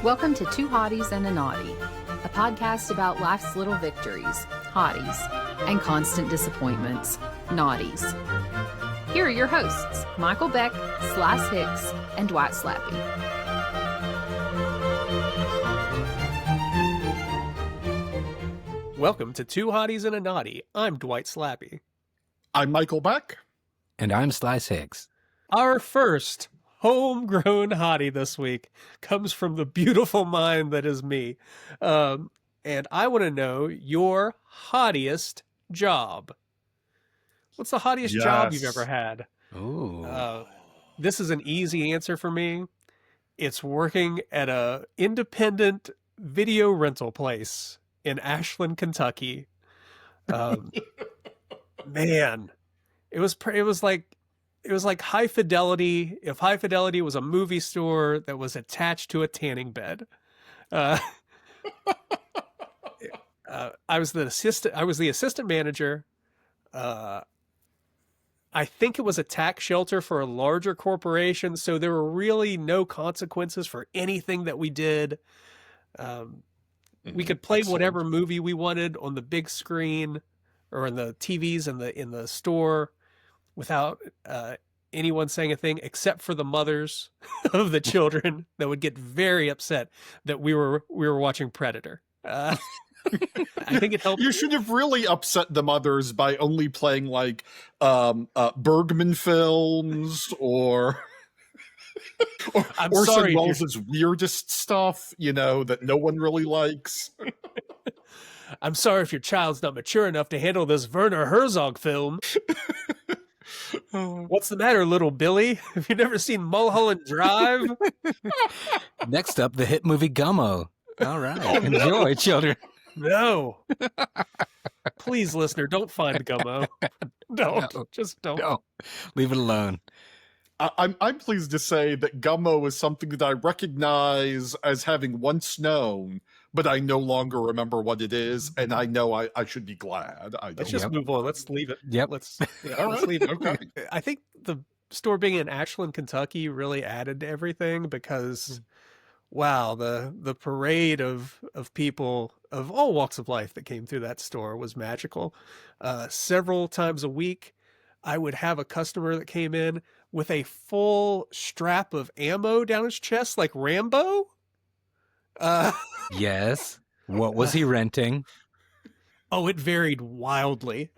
Welcome to Two Hotties and a Naughty, a podcast about life's little victories, hotties, and constant disappointments, naughties. Here are your hosts, Michael Beck, Hicks, and Dwight Slappe. Welcome to Two Hotties and a Naughty. I'm Dwight Slappe. I'm Michael Beck. And I'm Hicks. Our first homegrown hottie this week comes from the beautiful mind that is me. And I want to know your hottiest job. What's the hottiest job you've ever had? Ooh. This is an easy answer for me. It's working at a independent video rental place in Ashland, Kentucky. Man, it was like High Fidelity. If High Fidelity was a movie store that was attached to a tanning bed. I was the assistant manager. I think it was a tax shelter for a larger corporation, so there were really no consequences for anything that we did. We could play whatever movie we wanted on the big screen or in the TVs in the store without anyone saying a thing, except for the mothers of the children that would get very upset that we were watching Predator. I think it helped. You should have really upset the mothers by only playing like Bergman films or Orson Welles' weirdest stuff, that no one really likes. I'm sorry if your child's not mature enough to handle this Werner Herzog film. What's the matter, little Billy? Have you never seen Mulholland Drive? Next up, the hit movie Gummo. All right. Enjoy, children. No. Please, listener, don't find Gummo. Don't. No, just don't. No. Leave it alone. I'm pleased to say that Gummo is something that I recognize as having once known, but I no longer remember what it is, and I know I should be glad. Let's just move on. Let's leave it. Yep. Let's leave it. Okay. I think the store being in Ashland, Kentucky really added to everything because, wow, the parade of people of all walks of life that came through that store was magical. Several times a week, I would have a customer that came in with a full strap of ammo down his chest like Rambo. Yes. What was he renting? Oh, it varied wildly.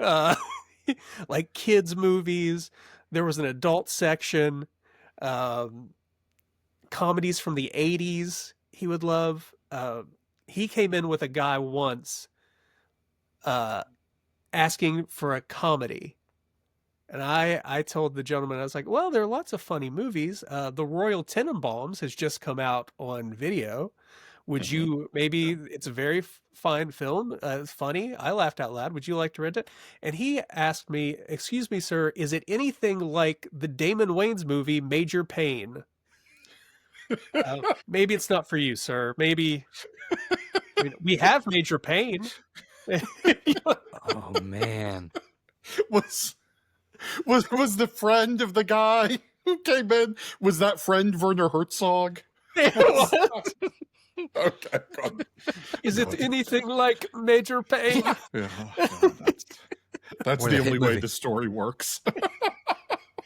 Like kids' movies. There was an adult section. Comedies from the 80s he would love. He came in with a guy once asking for a comedy. And I told the gentleman, I was like, well, there are lots of funny movies. The Royal Tenenbaums has just come out on video. Would you, maybe it's a very fine film. It's funny. I laughed out loud. Would you like to rent it? And he asked me, excuse me, sir, is it anything like the Damon Wayans movie, Major Payne? Maybe it's not for you, sir. Maybe we have Major Payne. Oh, man. Was the friend of the guy who came in, was that friend Werner Herzog? Okay. Is it anything like Major Payne? Yeah, that's the only way the story works.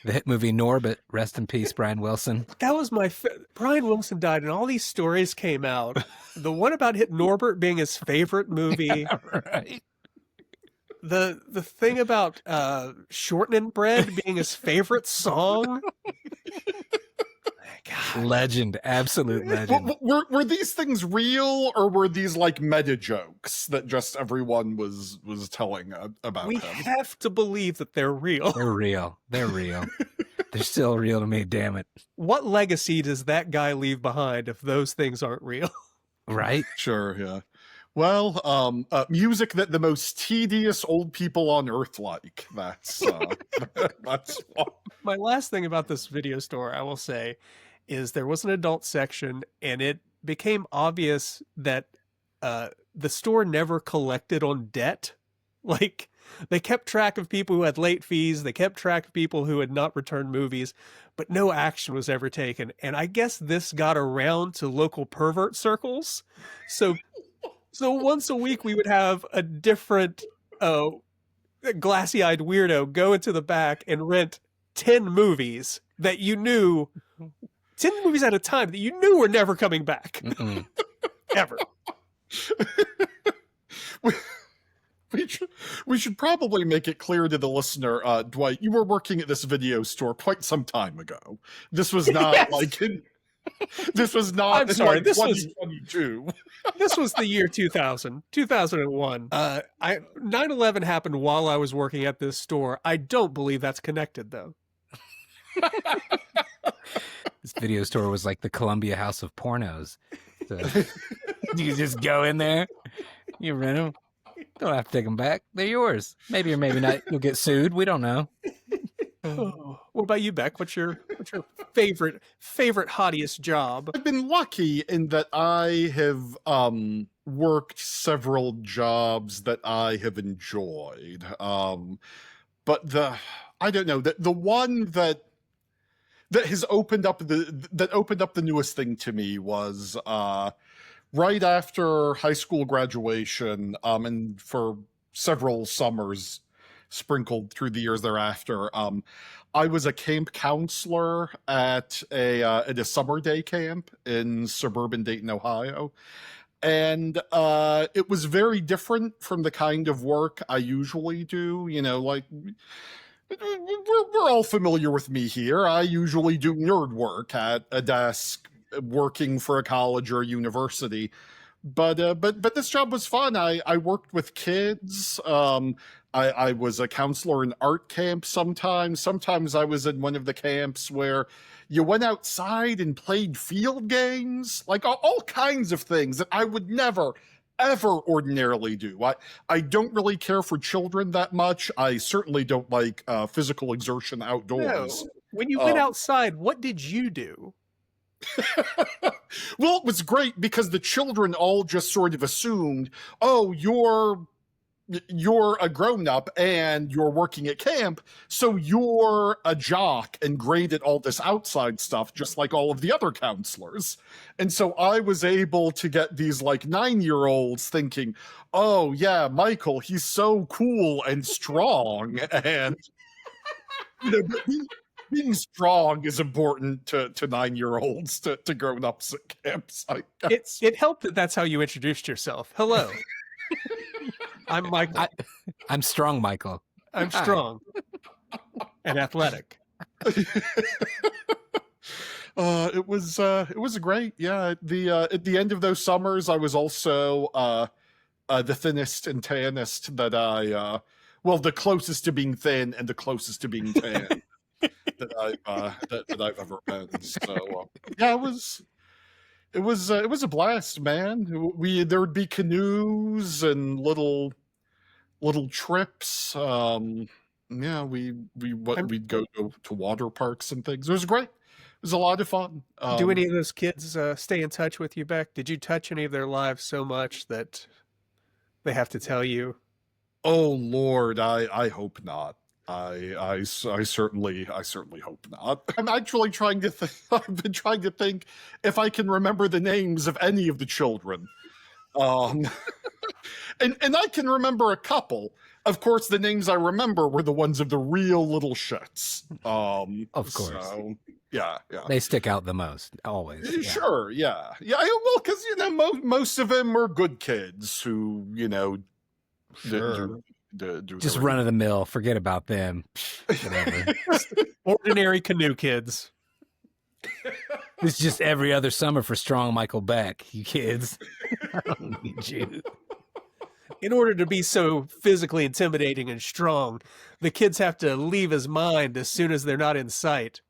The hit movie Norbit, rest in peace, Brian Wilson. That was Brian Wilson died, and all these stories came out. The one about Hit Norbert being his favorite movie. Yeah, right. The thing about Shortening Bread being his favorite song. God. Legend, absolute legend. Were these things real, or were these like meta jokes that just everyone was telling about We him? have to believe that they're real. They're real. They're still real to me, damn it. What legacy does that guy leave behind if those things aren't real? Right? Sure, yeah. Well, music that the most tedious old people on earth like. That's that's My last thing about this video store, I will say, is there was an adult section, and it became obvious that the store never collected on debt. Like, they kept track of people who had late fees. They kept track of people who had not returned movies, but no action was ever taken. And I guess this got around to local pervert circles. So once a week we would have a different glassy-eyed weirdo go into the back and rent 10 movies that you knew, 10 movies at a time that you knew were never coming back. Ever. We should probably make it clear to the listener, Dwight, you were working at this video store quite some time ago. This was not this was not I'm sorry, like this was 2022. This was the year 2001. 9/11 happened while I was working at this store. I don't believe that's connected, though. This video store was like the Columbia House of Pornos. So, you just go in there, you rent them. Don't have to take them back. They're yours. Maybe or maybe not. You'll get sued. We don't know. What about you, Beck? What's your favorite hottiest job? I've been lucky in that I have worked several jobs that I have enjoyed. But I don't know, the one that has opened up the newest thing to me was right after high school graduation, and for several summers sprinkled through the years thereafter, I was a camp counselor at a summer day camp in suburban Dayton, Ohio. And it was very different from the kind of work I usually do. You know, like, we're all familiar with me here. I usually do nerd work at a desk working for a college or a university. But this job was fun. I worked with kids. I was a counselor in art camp sometimes. Sometimes I was in one of the camps where you went outside and played field games, like all kinds of things that I would never, ever ordinarily do. I don't really care for children that much. I certainly don't like physical exertion outdoors. No. When you went outside, what did you do? Well, it was great because the children all just sort of assumed, oh, you're a grown-up and you're working at camp, so you're a jock and great at all this outside stuff, just like all of the other counselors. And so I was able to get these like 9-year-olds thinking, oh yeah, Michael, he's so cool and strong. And you know, being strong is important to 9-year-olds, to grown-ups at camps. It helped that that's how you introduced yourself. Hello. I'm Michael. I'm strong, Michael. I'm strong and athletic. It was great. Yeah. At the end of those summers, I was also the thinnest and tannest that the closest to being thin and the closest to being tan that I've ever been. So yeah, it was a blast, man. There would be canoes and little trips. Yeah, we'd go to water parks and things. It was great. It was a lot of fun. Do any of those kids stay in touch with you, Beck? Did you touch any of their lives so much that they have to tell you? Oh Lord, I hope not. I certainly hope not. I'm actually trying to I've been trying to think if I can remember the names of any of the children. And I can remember a couple. Of course, the names I remember were the ones of the real little shits. Of course. So, yeah. They stick out the most, always. Yeah. Sure, yeah. Well, because, most of them are good kids who, Sure. do Just run of the mill. Forget about them. Whatever. Ordinary canoe kids. This is just every other summer for strong Michael Beck, you kids. I don't need you. In order to be so physically intimidating and strong, the kids have to leave his mind as soon as they're not in sight.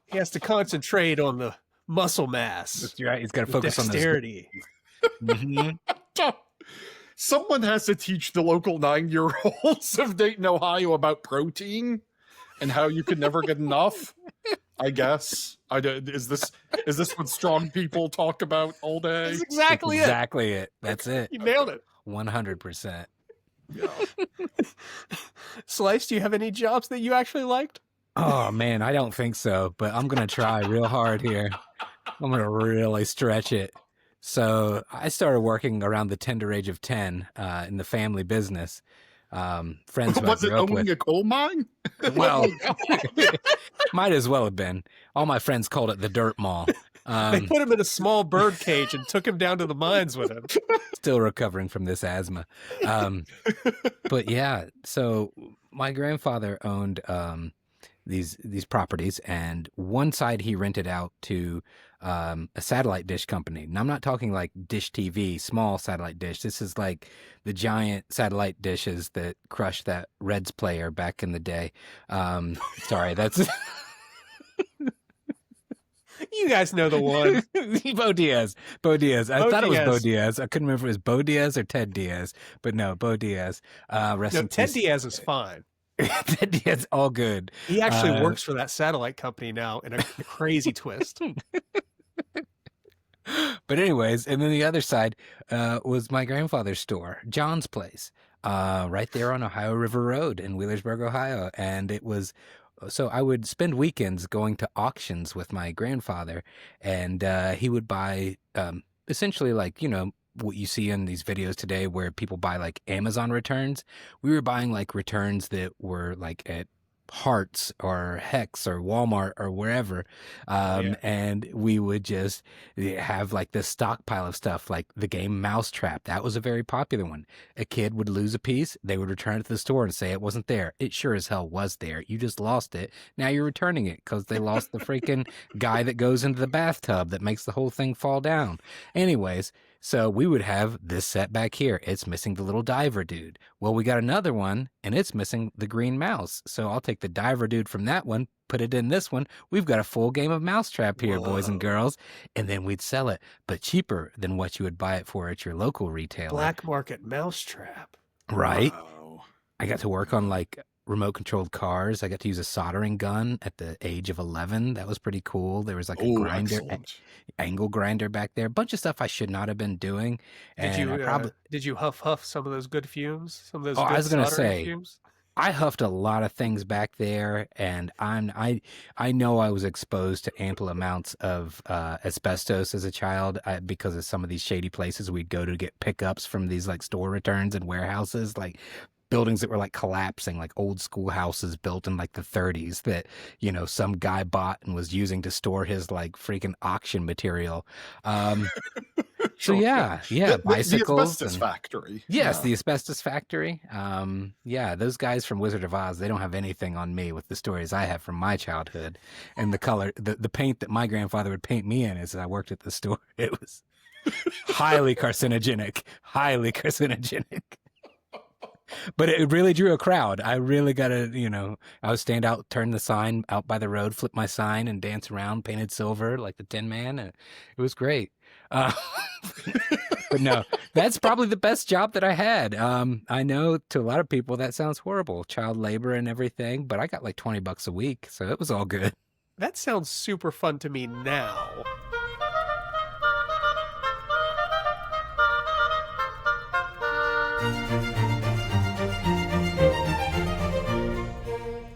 He has to concentrate on the muscle mass. That's right. He's got to focus dexterity. on this. Mm-hmm. Someone has to teach the local 9-year-olds of Dayton, Ohio about protein and how you can never get enough. I guess. Is this what strong people talk about all day? That's exactly it. That's it. You nailed it. 100%. Slice, do you have any jobs that you actually liked? Oh man, I don't think so, but I'm gonna try real hard here. I'm gonna really stretch it. So I started working around the tender age of 10 in the family business. Friends who Was I it grew up owning with. a coal mine? Well, might as well have been. All my friends called it the dirt mall. They put him in a small bird cage and took him down to the mines with him. Still recovering from this asthma. But yeah, so my grandfather owned these properties, and one side he rented out to a satellite dish company. And I'm not talking like Dish TV, small satellite dish. This is like the giant satellite dishes that crushed that Reds player back in the day. Sorry, that's You guys know the one. Bo Diaz. I thought it was Bo Diaz. Diaz. I couldn't remember if it was Bo Diaz or Ted Diaz, but no, Bo Diaz. Rest No, in Ted peace. Diaz is fine. Ted Diaz, all good. He actually works for that satellite company now in a crazy twist. But anyways, and then the other side was my grandfather's store, John's Place, right there on Ohio River Road in Wheelersburg, Ohio. And it was, so I would spend weekends going to auctions with my grandfather, and he would buy essentially like, you know, what you see in these videos today where people buy like Amazon returns. We were buying like returns that were like at Hearts or Hicks or Walmart or wherever. And we would just have like this stockpile of stuff, like the game Mousetrap. That was a very popular one. A kid would lose a piece. They would return it to the store and say it wasn't there. It sure as hell was there. You just lost it. Now you're returning it because they lost the freaking guy that goes into the bathtub that makes the whole thing fall down. Anyways, so we would have this set back here. It's missing the little diver dude. Well, we got another one, and it's missing the green mouse. So I'll take the diver dude from that one, put it in this one. We've got a full game of Mousetrap here, boys and girls. And then we'd sell it, but cheaper than what you would buy it for at your local retailer. Black market Mousetrap. Right? Wow. I got to work on like remote controlled cars. I got to use a soldering gun at the age of 11. That was pretty cool. There was like a grinder, angle grinder back there. A bunch of stuff I should not have been doing. And Did you huff some of those good fumes? Some of those. Oh, good I was gonna soldering say, fumes? I huffed a lot of things back there, and I know I was exposed to ample amounts of asbestos as a child because of some of these shady places we'd go to get pickups from these like store returns and warehouses, like buildings that were like collapsing, like old school houses built in like the 30s that, you know, some guy bought and was using to store his like freaking auction material. So yeah, bicycles. The asbestos factory. Yes, the asbestos factory. Yeah, those guys from Wizard of Oz, they don't have anything on me with the stories I have from my childhood and the color, the paint that my grandfather would paint me in as I worked at the store. It was highly carcinogenic. But it really drew a crowd. I really got to, you know, I would stand out, turn the sign out by the road, flip my sign and dance around painted silver like the Tin Man. And it was great. But no, that's probably the best job that I had. I know to a lot of people that sounds horrible, child labor and everything, but I got like $20 a week. So it was all good. That sounds super fun to me now.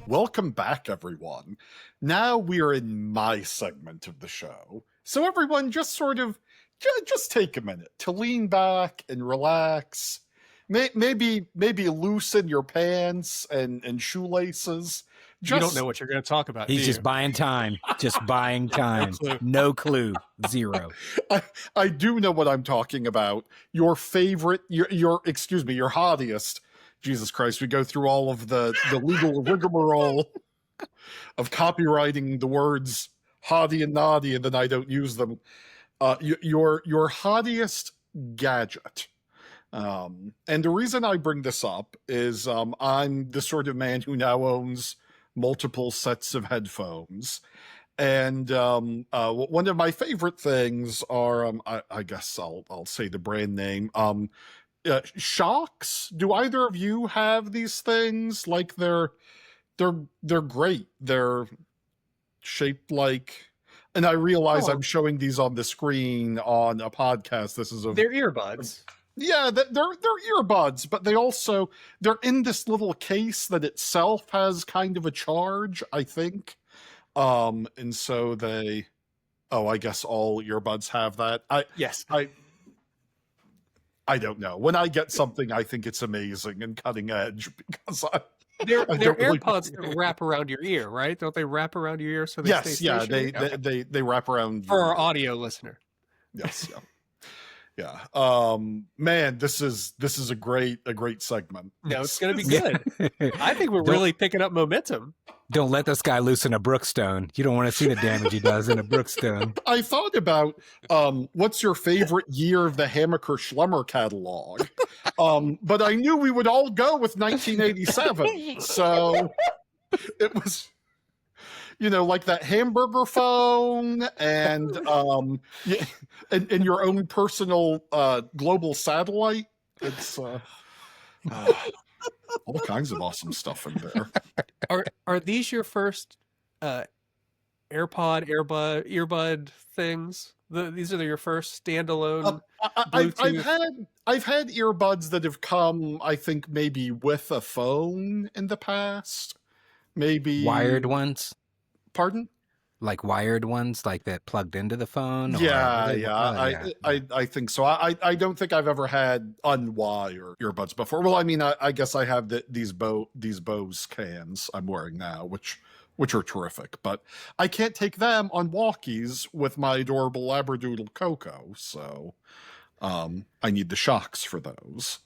Welcome back, everyone. Now we are in my segment of the show. So everyone just sort of, just take a minute to lean back and relax. Maybe loosen your pants and shoelaces. You don't know what you're going to talk about. He's just buying time. Just buying time. No clue. Zero. I do know what I'm talking about. Your favorite, your hottiest. Jesus Christ, we go through all of the legal rigmarole of copywriting the words hottie and naughty, and then I don't use them. Your hottiest gadget. And the reason I bring this up is I'm the sort of man who now owns multiple sets of headphones. And one of my favorite things are, I guess I'll say the brand name, Shocks. Do either of you have these things? Like they're great. They're shaped like, and I realize I'm showing these on the screen on a podcast. They're earbuds. Yeah, they're earbuds, but they're in this little case that itself has kind of a charge, I think. And so I guess all earbuds have that. Yes. I don't know. When I get something, I think it's amazing and cutting edge because They're don't really- AirPods that wrap around your ear, right? Don't they wrap around your ear so they yes, stay yeah, stationary? they wrap around For your our ear. audio listener. Yes, yeah. Yeah. Man, this is a great segment. No, it's going to be good. I think we're Don't- really picking up momentum. Don't let this guy loose in a Brookstone. You don't want to see the damage he does in a Brookstone. I thought about what's your favorite year of the Hammacher Schlemmer catalog, but I knew we would all go with 1987, so it was, like that hamburger phone and and your own personal global satellite. It's all kinds of awesome stuff in there. Are these your first earbud things? These are your first standalone Bluetooth? I've had earbuds that have come, I think, maybe with a phone in the past. Maybe Wired ones? Pardon? Like wired ones, like that plugged into the phone? I think so. I don't think I've ever had unwired earbuds before. Well, I mean, I guess I have these Bose cans I'm wearing now, which are terrific, but I can't take them on walkies with my adorable Labradoodle Coco, so I need the shocks for those.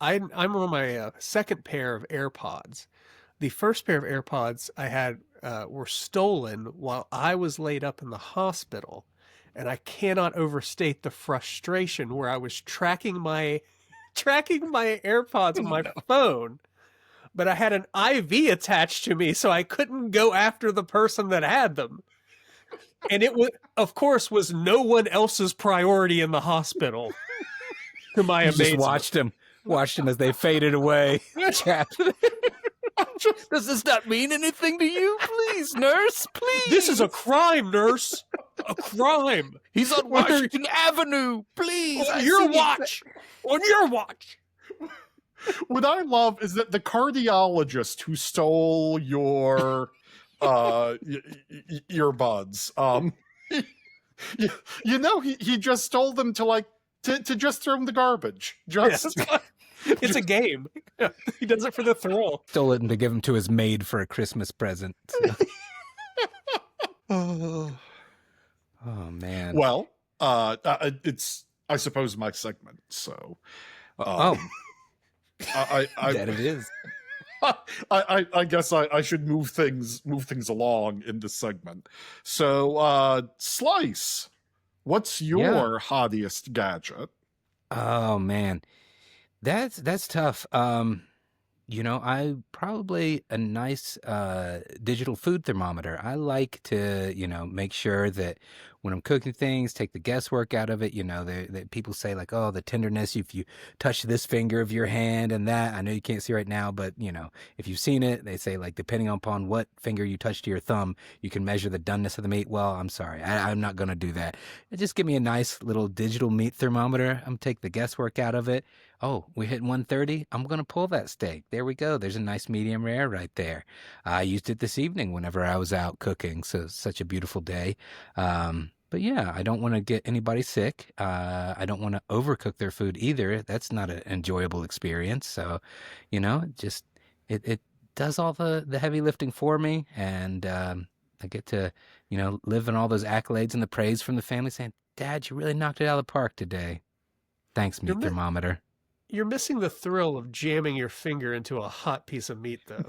I'm on my second pair of AirPods. The first pair of AirPods I had were stolen while I was laid up in the hospital, and I cannot overstate the frustration where I was tracking my AirPods on my phone, but I had an IV attached to me, so I couldn't go after the person that had them. And it was, of course, was no one else's priority in the hospital. To my You amazement. just watched them as they faded away. Does this not mean anything to you? Please, nurse, please. This is a crime, nurse. A crime. He's on Washington Avenue. Please. On your watch. On your watch. What I love is that the cardiologist who stole your earbuds, he just stole them to just throw them in the garbage. Just It's a game. He does it for the thrill. Stole it and to give him to his maid for a Christmas present. So. Oh man. Well, it's I suppose my segment. So, I that it is. I guess I should move things along in this segment. So, Slice, what's your hottiest gadget? Oh man, that's tough. I probably a nice digital food thermometer. I like to, make sure that when I'm cooking things, take the guesswork out of it. People say like, oh, the tenderness if you touch this finger of your hand and that. I know you can't see right now, but if you've seen it, they say like depending upon what finger you touch to your thumb, you can measure the doneness of the meat. Well, I'm sorry, I'm not gonna do that. Just give me a nice little digital meat thermometer. I'm gonna take the guesswork out of it. Oh, we hit 130. I'm going to pull that steak. There we go. There's a nice medium rare right there. I used it this evening whenever I was out cooking. So it's such a beautiful day. But yeah, I don't want to get anybody sick. I don't want to overcook their food either. That's not an enjoyable experience. So, it does all the heavy lifting for me. And I get to, live in all those accolades and the praise from the family saying, Dad, you really knocked it out of the park today. Thanks, meat thermometer. You're missing the thrill of jamming your finger into a hot piece of meat, though.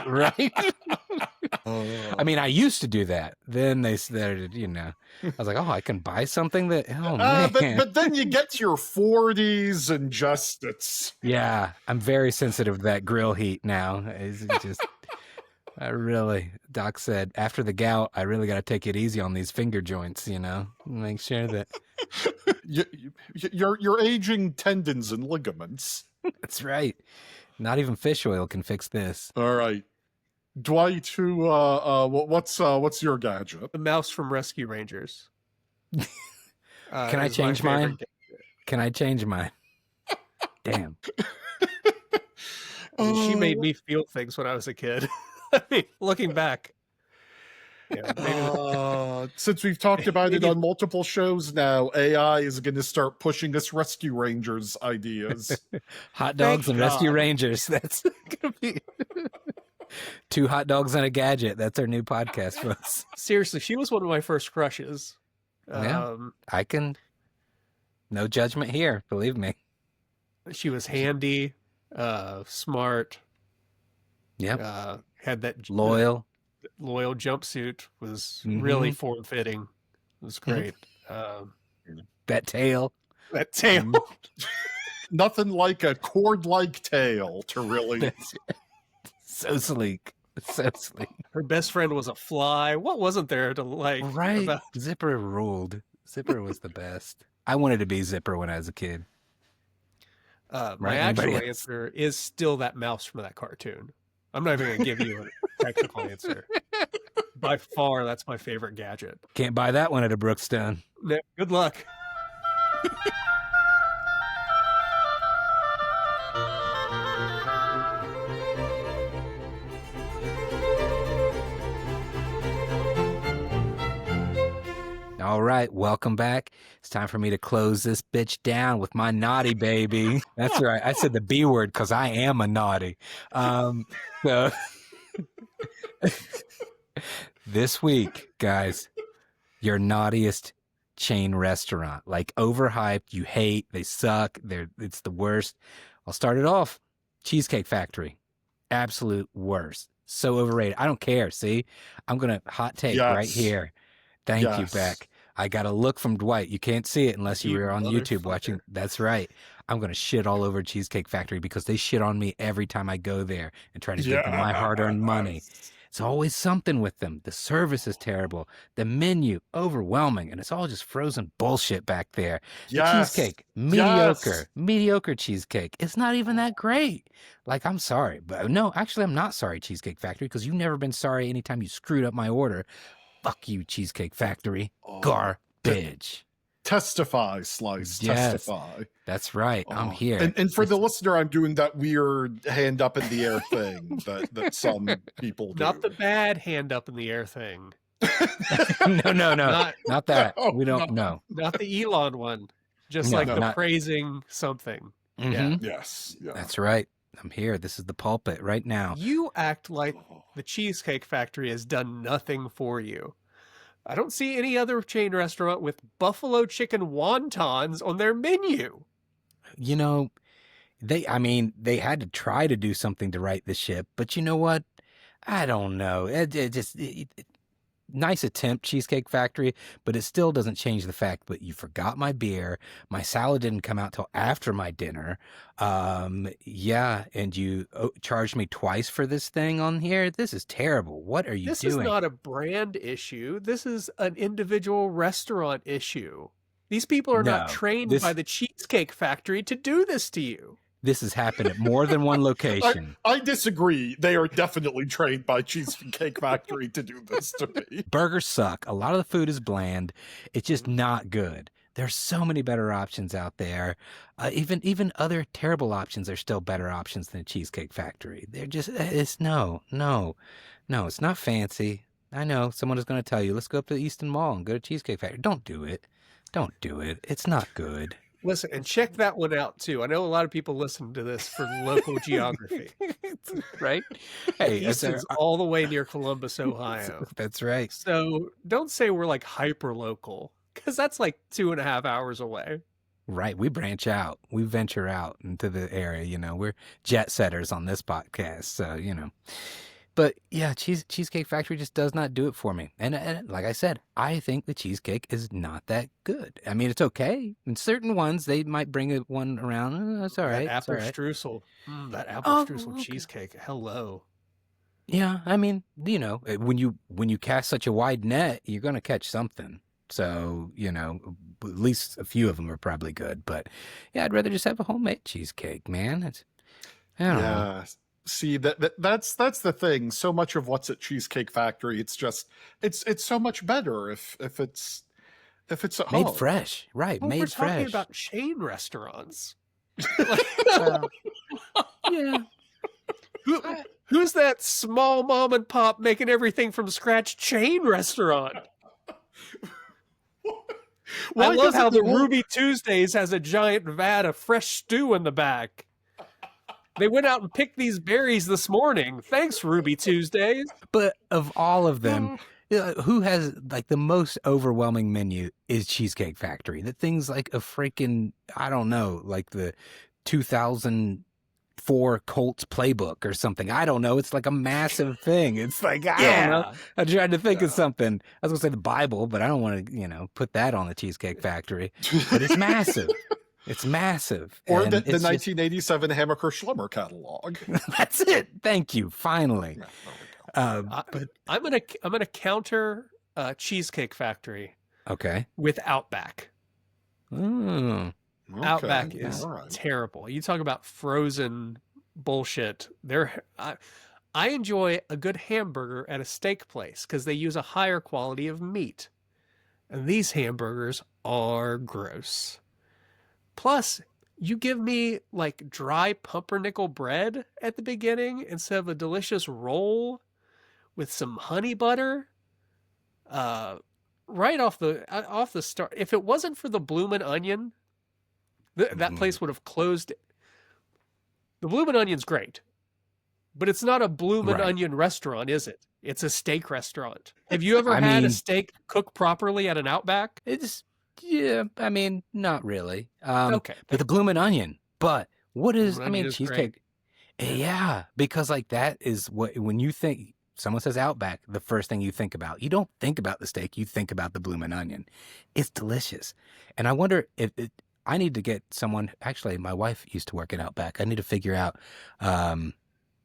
Right? I mean, I used to do that. Then they started, I was like, oh, I can buy something that, man. But then you get to your 40s and it's... Yeah, I'm very sensitive to that grill heat now. It's just... Doc said, after the gout, I really got to take it easy on these finger joints, make sure that... Your aging tendons and ligaments. That's right. Not even fish oil can fix this. All right. Dwight, what's your gadget? The mouse from Rescue Rangers. Can I change mine? Can I change mine? Damn. I mean, she made me feel things when I was a kid. I mean, looking back. Yeah, maybe Since we've talked about it on multiple shows now, AI is going to start pushing us Rescue Rangers ideas. Hot dogs Thank and Rescue God. Rangers. That's going to be 2 hot dogs and a gadget. That's our new podcast, folks. Seriously, she was one of my first crushes. Yeah. I can. No judgment here. Believe me. She was handy, smart. Yep. Had that Loyal. Loyal jumpsuit, was Mhm. really form fitting. It was great. That tail. That tail. Nothing like a cord-like tail to really... So sleek. So sleek. Her best friend was a fly. What wasn't there to like? Right. about- Zipper ruled. Zipper was the best. I wanted to be Zipper when I was a kid. My Right, actual anybody else? answer is still that mouse from that cartoon. I'm not even going to give you a technical answer. By far, that's my favorite gadget. Can't buy that one at a Brookstone. No, good luck. All right, welcome back. It's time for me to close this bitch down with my naughty baby. That's right. I said the B word because I am a naughty. So this week, guys, your naughtiest chain restaurant, like overhyped, you hate, they suck, it's the worst. I'll start it off. Cheesecake Factory, absolute worst. So overrated. I don't care. See, I'm gonna hot take right here. Thank you, Beck. I got a look from Dwight. You can't see it unless you're on YouTube watching. That's right. I'm going to shit all over Cheesecake Factory because they shit on me every time I go there and try to give them my hard-earned money. It's always something with them. The service is terrible. The menu, overwhelming. And it's all just frozen bullshit back there. The cheesecake, mediocre. Mediocre cheesecake. It's not even that great. Like, I'm sorry. But no, actually, I'm not sorry, Cheesecake Factory, because you've never been sorry anytime you screwed up my order. Fuck you, Cheesecake Factory. Garbage. Testify, Slice. Yes. Testify. That's right. I'm here. And for the listener, I'm doing that weird hand up in the air thing that some people do. Not the bad hand up in the air thing. No. Not that. We don't know. Not the Elon one. Just No, like the not- praising something. Yeah. Yes. Yeah. That's right. I'm here. This is the pulpit right now. You act like the Cheesecake Factory has done nothing for you. I don't see any other chain restaurant with buffalo chicken wontons on their menu. You know, they had to try to do something to right the ship, but you know what? I don't know. Nice attempt, Cheesecake Factory, but it still doesn't change the fact that you forgot my beer. My salad didn't come out till after my dinner. And you charged me twice for this thing on here. This is terrible. What are you doing? This is not a brand issue. This is an individual restaurant issue. These people are not trained by the Cheesecake Factory to do this to you. This has happened at more than one location. I disagree. They are definitely trained by Cheesecake Factory to do this to me. Burgers suck. A lot of the food is bland. It's just not good. There's so many better options out there. Even other terrible options are still better options than Cheesecake Factory. They're just, it's no, it's not fancy. I know someone is going to tell you, let's go up to the Easton Mall and go to Cheesecake Factory. Don't do it. Don't do it. It's not good. Listen, and check that one out, too. I know a lot of people listen to this for local geography. Right? Hey, Easton's all the way near Columbus, Ohio. That's right. So don't say we're like hyper local, because that's like 2.5 hours away. Right. We branch out. We venture out into the area. You know, we're jet setters on this podcast. So, you know. But yeah, Cheesecake Factory just does not do it for me. And like I said, I think the cheesecake is not that good. I mean, it's okay. In certain ones, they might bring one around. That's all right. That apple streusel. That apple streusel cheesecake. Hello. Yeah, I mean, you know, when you cast such a wide net, you're going to catch something. So, you know, at least a few of them are probably good. But yeah, I'd rather just have a homemade cheesecake, man. I don't know. See, that's the thing. So much of what's at Cheesecake Factory, it's so much better if it's if it's at Made home. fresh, right? Well, we're made talking fresh. about chain restaurants. Yeah. Who's that small mom and pop making everything from scratch chain restaurant? I love how the Ruby Tuesdays has a giant vat of fresh stew in the back. They went out and picked these berries this morning. Thanks, Ruby Tuesdays. But of all of them, who has like the most overwhelming menu is Cheesecake Factory. The thing's like a freaking, I don't know, like the 2004 Colts playbook or something. I don't know. It's like a massive thing. It's like, I don't know. I tried to think of something. I was going to say the Bible, but I don't want to, put that on the Cheesecake Factory. But it's massive. It's massive. Or And the it's 1987 Hammacher Schlemmer catalog. That's it. Thank you. Finally. But I'm gonna counter Cheesecake Factory. Okay. With Outback. Mm. Okay. Outback is All right. terrible. You talk about frozen bullshit. I enjoy a good hamburger at a steak place because they use a higher quality of meat, and these hamburgers are gross. Plus, you give me like dry pumpernickel bread at the beginning instead of a delicious roll with some honey butter. Right off the start. If it wasn't for the Bloomin' Onion, that place would have closed. The Bloomin' Onion's great, but it's not a Bloomin' Onion restaurant, is it? It's a steak restaurant. Have you ever had a steak cooked properly at an Outback? Not really. Okay. But the Bloomin' Onion. But what is, Bloomin' Onion is cheesecake? Yeah, because like that is what, when you think, someone says Outback, the first thing you think about. You don't think about the steak, you think about the Bloomin' Onion. It's delicious. And I wonder if I need to get someone, actually, my wife used to work at Outback. I need to figure out,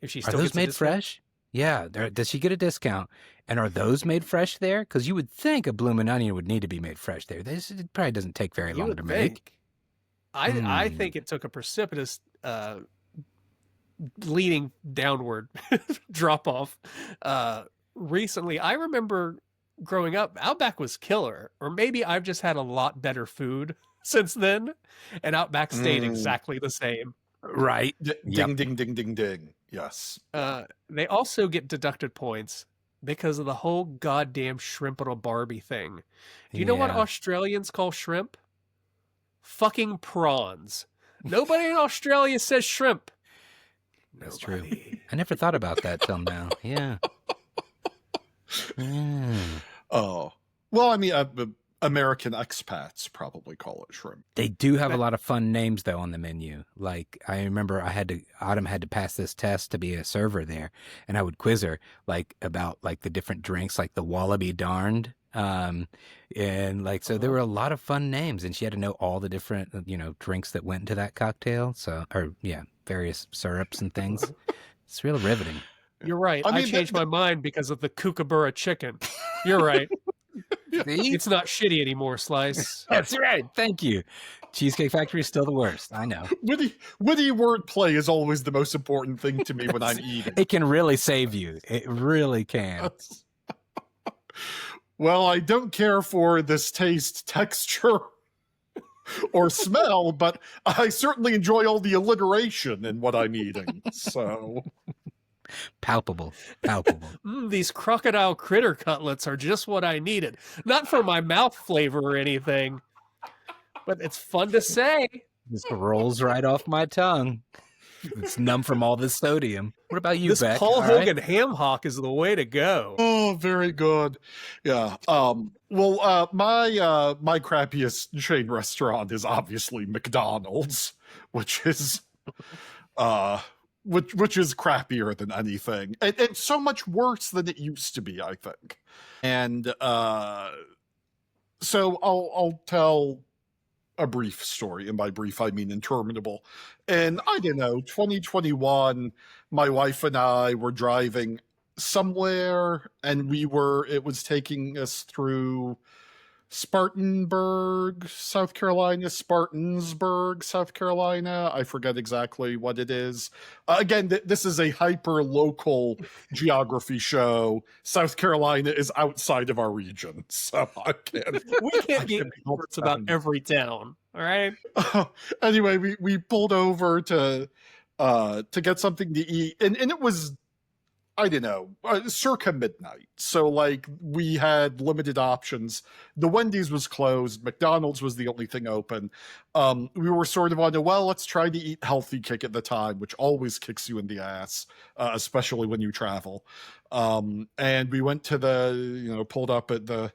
If she are still those gets a made discount? fresh? Yeah. Does she get a discount? And are those made fresh there? Because you would think a Bloomin' Onion would need to be made fresh there. It probably doesn't take very You long would to make. think. I think it took a precipitous leaning downward drop off recently. I remember growing up, Outback was killer, or maybe I've just had a lot better food since then, and Outback stayed exactly the same. Right. Ding, ding, ding, ding, ding. Yes. They also get deducted points because of the whole goddamn shrimp on a Barbie thing. Do you know what Yeah. Australians call shrimp? Fucking prawns. Nobody in Australia says shrimp. That's true. I never thought about that till now. Yeah. Oh. Well, I mean, American expats probably call it shrimp. They do have a lot of fun names though on the menu. Like I remember Autumn had to pass this test to be a server there, and I would quiz her like about like the different drinks, like the Wallaby Darned. And like, so there were a lot of fun names, and she had to know all the different, drinks that went into that cocktail. So, various syrups and things. It's real riveting. You're right. I I mean, changed my mind because of the kookaburra chicken. You're right. See? It's not shitty anymore, Slice. That's right. Thank you. Cheesecake Factory is still the worst. I know. Witty wordplay is always the most important thing to me when I'm eating. It can really save you. It really can. Well, I don't care for this taste, texture, or smell, but I certainly enjoy all the alliteration in what I'm eating. So Palpable. These crocodile critter cutlets are just what I needed. Not for my mouth flavor or anything, but it's fun to say. Just rolls right off my tongue. It's numb from all this sodium. What about you, This Beck? Paul All right? Hogan ham hock is the way to go. oh, very good. Yeah. My crappiest chain restaurant is obviously McDonald's, which is which is crappier than anything. It's so much worse than it used to be, I think. And so I'll tell a brief story, and by brief I mean interminable. And I don't know, 2021, my wife and I were driving somewhere, and it was taking us through Spartanburg, South Carolina, Spartansburg, South Carolina. I forget exactly what it is. Again, this is a hyper-local geography show. South Carolina is outside of our region, so I can't. We can't be experts about every town, all right? Anyway, we pulled over to get something to eat, and it was, I don't know, circa midnight. So, like, we had limited options. The Wendy's was closed. McDonald's was the only thing open. We were sort of on a, well, let's try to eat healthy kick at the time, which always kicks you in the ass, especially when you travel. And we went to pulled up at the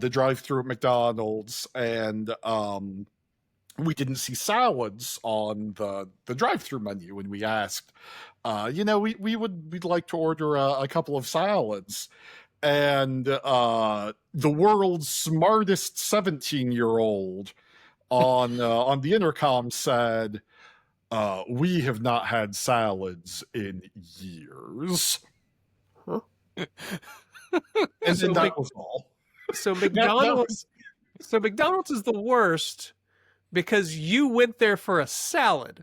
drive-thru at McDonald's, and we didn't see salads on the drive-thru menu, and we asked, we'd like to order a couple of salads. And the world's smartest 17-year-old on the intercom said, we have not had salads in years. Huh? And then that was all. So McDonald's is the worst because you went there for a salad.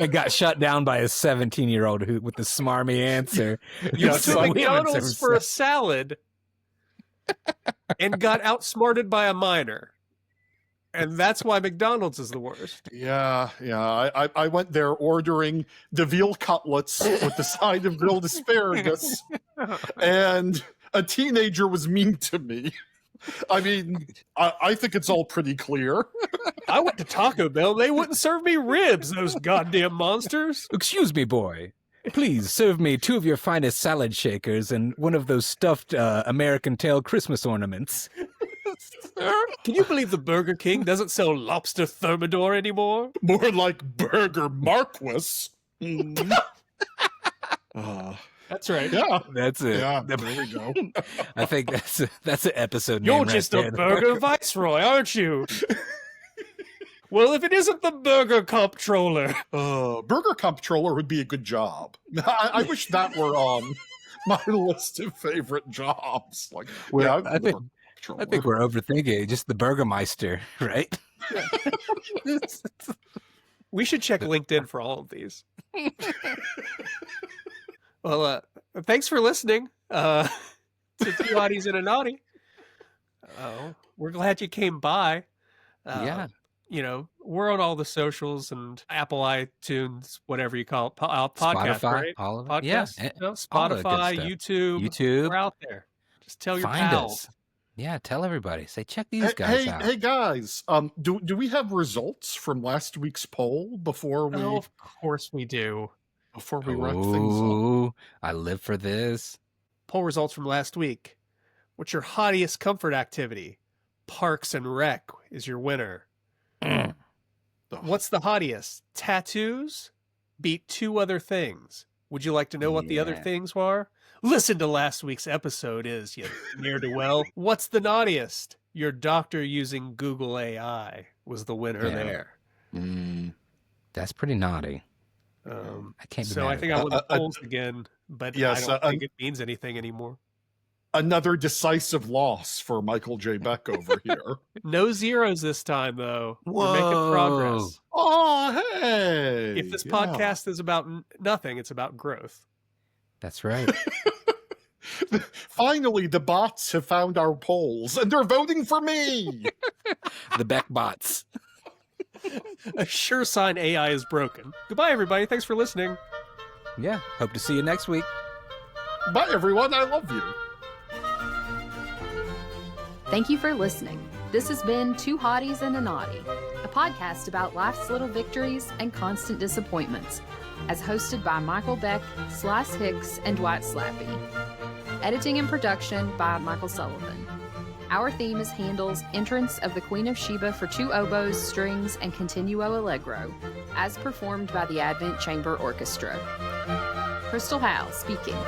And got shut down by a 17-year-old who with the smarmy answer. You went to McDonald's for a salad and got outsmarted by a minor. And that's why McDonald's is the worst. Yeah. I went there ordering the veal cutlets with the side of grilled asparagus, and a teenager was mean to me. I mean, I think it's all pretty clear. I went to Taco Bell. They wouldn't serve me ribs, those goddamn monsters. Excuse me, boy. Please serve me 2 of your finest salad shakers and 1 of those stuffed American tail Christmas ornaments. Can you believe the Burger King doesn't sell lobster thermidor anymore? More like Burger Marquis. That's right. Yeah, that's it. Yeah, there we go. I think that's an episode. You're name just right a there. burger viceroy, aren't you? Well, if it isn't the burger comptroller. Burger comptroller would be a good job. I wish that were on my list of favorite jobs. Like, I think we're overthinking it. Just the Burgermeister, right? We should check LinkedIn for all of these. Well, thanks for listening to Two Hotties and a Naughty. We're glad you came by. Yeah. We're on all the socials and Apple, iTunes, whatever you call it, podcast, Spotify, right? all of it. Podcast, Yeah. Spotify, YouTube. We're out there. Just tell your Find pals. us. Yeah, tell everybody. Say, check these guys out. Hey guys, do we have results from last week's poll before we? Oh, of course we do. Before we wrap things up. I live for this. Poll results from last week. What's your hottiest comfort activity? Parks and Rec is your winner. What's the hottiest? Tattoos beat 2 other things. Would you like to know what the other things were? Listen to last week's episode you ne'er-do-well. What's the naughtiest? Your doctor using Google AI was the winner there. That's pretty naughty. I can't be So mad I think at I won the polls again, but yes, I don't think it means anything anymore. Another decisive loss for Michael J. Beck over here. No zeros this time, though. Whoa. We're making progress. Oh, hey! If this podcast is about nothing, it's about growth. That's right. Finally, the bots have found our polls, and they're voting for me! The Beck bots. A sure sign AI is broken. Goodbye, everybody. Thanks for listening. Yeah. Hope to see you next week. Bye, everyone. I love you. Thank you for listening. This has been Two Hotties and a Naughty, a podcast about life's little victories and constant disappointments, as hosted by Michael Beck, Hicks, and Dwight Slappe. Editing and production by Michael Sullivan. Our theme is Handel's Entrance of the Queen of Sheba for 2 oboes, strings, and Continuo allegro, as performed by the Advent Chamber Orchestra. Crystal Howe speaking.